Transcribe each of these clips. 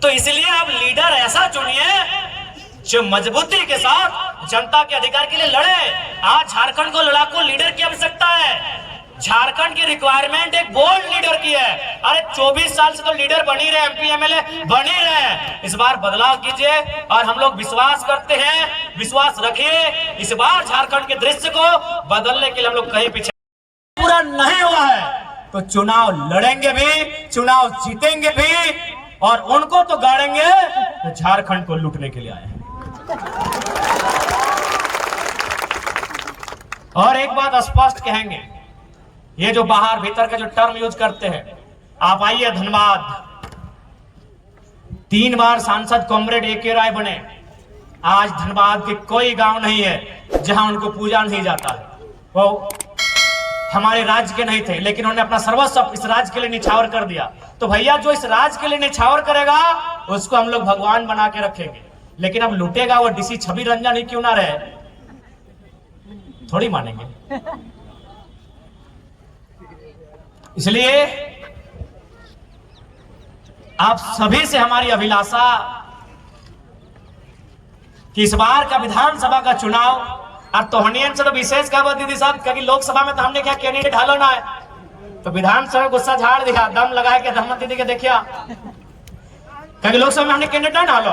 तो इसलिए आप लीडर ऐसा चुनिए जो मजबूती के साथ जनता के अधिकार के लिए लड़े। आज झारखंड को लड़ाकू लीडर की आवश्यकता है। झारखंड की रिक्वायरमेंट एक बोल्ड लीडर की है। अरे 24 साल से तो लीडर बनी रहे, एमपी एमएलए बनी रहे। इस बार बदलाव कीजिए और हम लोग विश्वास करते हैं, विश्वास रखिए। इस बार झारखंड के दृश्य को बदलने के लिए हम लोग कहीं पीछे पूरा नहीं हुआ है तो चुनाव लड़ेंगे भी, चुनाव जीतेंगे भी, और उनको तो गाड़ेंगे तो झारखंड को लूटने के लिए आए हैं। और एक बात स्पष्ट कहेंगे, ये जो बाहर भीतर का जो टर्म यूज करते हैं, आप आइए धनबाद, 3 बार सांसद कॉमरेड ए.के. राय बने। आज धनबाद के कोई गांव नहीं है जहां उनको पूजा नहीं जाता है। वो हमारे राज्य के नहीं थे, लेकिन उन्होंने अपना सर्वस्व इस राज्य के लिए निछावर कर दिया। तो भैया जो इस राज्य के लिए निछावर करेगा उसको हम लोग भगवान बना के रखेंगे, लेकिन अब लूटेगा वो डीसी छवि रंजन ही क्यों ना रहे, थोड़ी मानेंगे। इसलिए आप सभी से हमारी अभिलाषा कि इस बार का विधानसभा का चुनाव, और तोहनियन से तो विशेष खबर दीदी साहब, क्योंकि लोकसभा में तो हमने क्या कैंडिडेट ढालो ना है, तो विधानसभा में गुस्सा झाड़ दिया, दम लगाया कि धमत दीदी के देखिया, क्योंकि लोकसभा में हमने कैंडिडेट ना ढालो,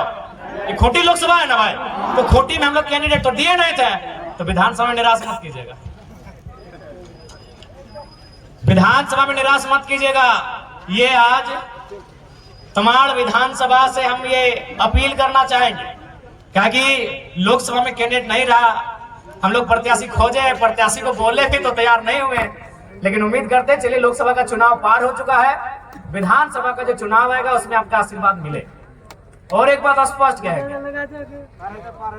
ये खोटी लोकसभा है ना भाई, तो खोटी में हम लोग कैंडिडेट तो दिए नहीं थे, तो विधानसभा में निराश मत कीजिएगा, विधानसभा में निराश मत कीजिएगा। ये आज तमाड़ विधानसभा से हम ये अपील करना चाहेंगे, क्योंकि लोकसभा में कैंडिडेट नहीं रहा, हम लोग प्रत्याशी खोजे, प्रत्याशी को बोले भी तो तैयार नहीं हुए, लेकिन उम्मीद करते हैं चलिए लोकसभा का चुनाव पार हो चुका है, विधानसभा का जो चुनाव आएगा उसमें आपका आशीर्वाद मिले। और एक बात स्पष्ट कहेंगे,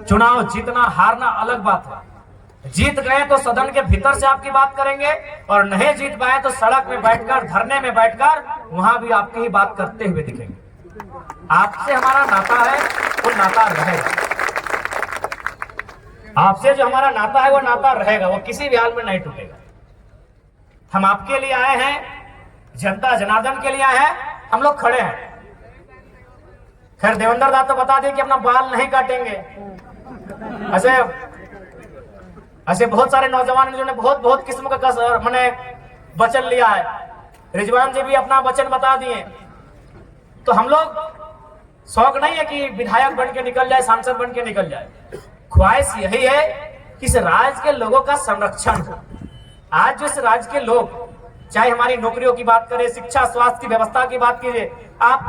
चुनाव जीतना हारना अलग बात है। जीत गए तो सदन के भीतर से आपकी बात करेंगे, और नहीं जीत पाए तो सड़क में बैठकर, धरने में बैठकर वहां भी आपकी ही बात करते हुए दिखेंगे। आपसे हमारा नाता है वो नाता रहेगा, आपसे जो हमारा नाता है वो नाता रहेगा, वो किसी भी हाल में नहीं टूटेगा। हम आपके लिए आए हैं, जनता जनार्दन के लिए आए हैं, हम लोग खड़े हैं। खैर देवेंद्र दा तो बता दें कि अपना बाल नहीं काटेंगे। ऐसे बहुत सारे नौजवान जिन्होंने बहुत किस्म का मैंने वचन लिया है। रिजवान जी भी अपना वचन बता दिए। तो हम लोग शौक नहीं है कि विधायक बन के निकल जाए, सांसद बन के निकल जाए। ख्वाहिश यही है कि इस राज्य के लोगों का संरक्षण हो। आज जो इस राज्य के लोग, चाहे हमारी नौकरियों की बात करें, शिक्षा स्वास्थ्य की व्यवस्था की बात कीजिए, आप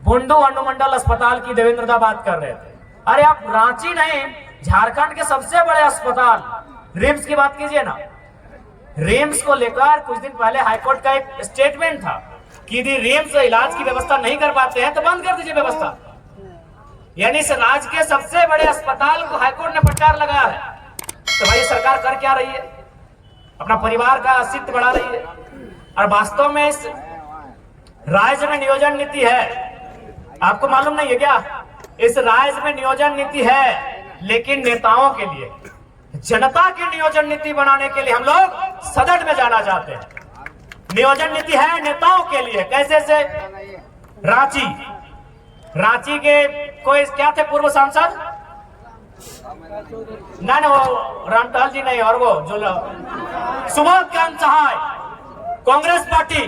बुंडू अनुमंडल अस्पताल की देवेंद्र दा बात कर रहे थे, अरे आप रांची नहीं, झारखंड के सबसे बड़े अस्पताल रिम्स की बात कीजिए ना। रिम्स को लेकर कुछ दिन पहले हाईकोर्ट का एक स्टेटमेंट था कि यदि रिम्स इलाज की व्यवस्था नहीं कर पाते हैं तो बंद कर दीजिए व्यवस्था। यानी इस राज्य के सबसे बड़े अस्पताल को हाईकोर्ट ने फटकार लगाया है। तो भाई सरकार कर क्या रही है? अपना परिवार का अस्तित्व बढ़ा रही है। और वास्तव में इस राज्य में नियोजन नीति है, आपको मालूम नहीं है क्या? इस राज्य में नियोजन नीति है, लेकिन नेताओं के लिए, जनता की नियोजन नीति बनाने के लिए हम लोग सदन में जाना चाहते हैं। नियोजन नीति है नेताओं के लिए। कैसे से? रांची के कोई क्या थे पूर्व सांसद? ना वो रामटहल जी नहीं, और वो जो सुबोध कांत सहाय, कांग्रेस पार्टी,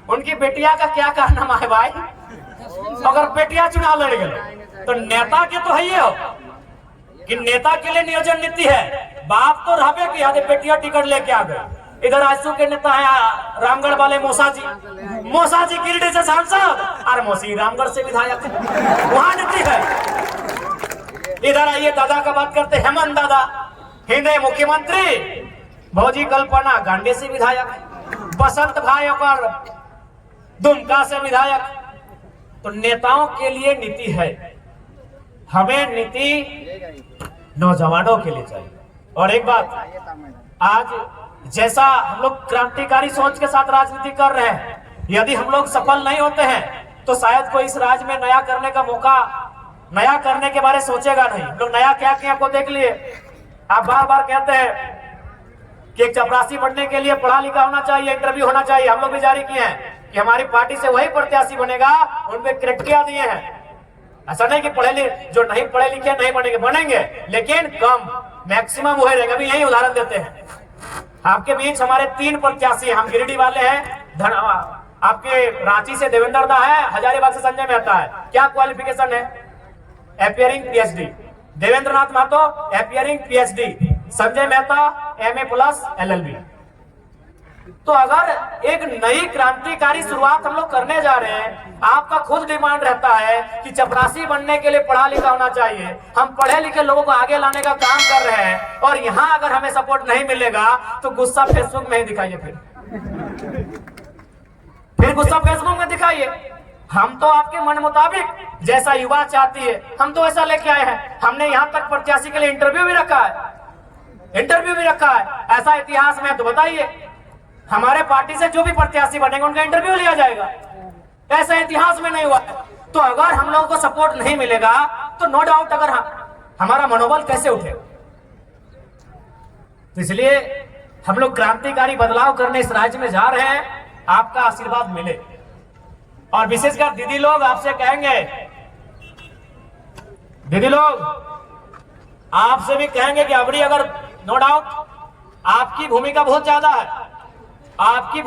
उनकी बेटिया का क्या कारनामा है भाई? अगर बेटिया चुनाव लड़ गए तो नेता के तो है ये हो कि नेता के लिए नियोजन नीति है। बाप तो रहबे कि याद बेटिया टिकट लेके आ गए। इधर आजसू के नेता है रामगढ़ वाले मौसा जी गिरिडीह से सांसद, और मौसी रामगढ़ से विधायक, वहां नीति है। इधर आइए दादा का बात करते, हेमंत दादा हिंदे मुख्यमंत्री, भौजी कल्पना गांधी से विधायक, बसंत भाई और दुमका से विधायक। तो नेताओं के लिए नीति है, हमें नीति नौजवानों के लिए चाहिए। और एक बात, आज जैसा हम लोग क्रांतिकारी सोच के साथ राजनीति कर रहे हैं, यदि हम लोग सफल नहीं होते हैं तो शायद कोई इस राज्य में नया करने का मौका, नया करने के बारे सोचेगा नहीं। हम लोग नया क्या किया आपको देख लिए। आप बार बार कहते हैं कि एक चपरासी बनने के लिए पढ़ा लिखा होना चाहिए, इंटरव्यू होना चाहिए। हम लोग भी जारी किए हैं कि हमारी पार्टी से वही प्रत्याशी बनेगा, उनपे क्राइटेरिया दिए हैं। ऐसा नहीं कि जो नहीं पढ़े लिखे नहीं बनेंगे, बनेंगे लेकिन कम, मैक्सिमम वही रहेगा। अभी यही उदाहरण देते हैं, आपके बीच हमारे 3 प्रत्याशी हैं, हम गिरिडीह वाले हैं, आपके रांची से देवेंद्र दा है, हजारीबाग से संजय मेहता है। क्या क्वालिफिकेशन है? Appearing PhD. Devendra Nath Mahato appearing PhD, Sanjay Mehta MA+ LLB। तो अगर एक नई क्रांतिकारी शुरुआत हम लोग करने जा रहे हैं, आपका खुद डिमांड रहता है कि चपरासी बनने के लिए पढ़ा लिखा होना चाहिए, हम पढ़े लिखे लोगों को आगे लाने का काम कर रहे हैं, और यहाँ अगर हमें सपोर्ट नहीं मिलेगा तो गुस्सा फेसबुक में ही दिखाइए, फिर गुस्सा फेसबुक में दिखाइए। हम तो आपके मन मुताबिक जैसा युवा चाहती है हम तो ऐसा लेके आए हैं। हमने यहाँ तक प्रत्याशी के लिए इंटरव्यू भी रखा है, ऐसा इतिहास में तो बताइए। हमारे पार्टी से जो भी प्रत्याशी बनेंगे उनका इंटरव्यू लिया जाएगा, ऐसा इतिहास में नहीं हुआ है। तो अगर हम लोगों को सपोर्ट नहीं मिलेगा तो नो डाउट अगर हमारा मनोबल कैसे उठेगा। तो इसलिए हम लोग क्रांतिकारी बदलाव करने इस राज्य में जा रहे हैं, आपका आशीर्वाद मिले। और विशेषकर दीदी लोग आपसे कहेंगे, दीदी लोग आपसे भी कहेंगे कि अबरी अगर नो डाउट आपकी भूमिका बहुत ज्यादा है, आपकी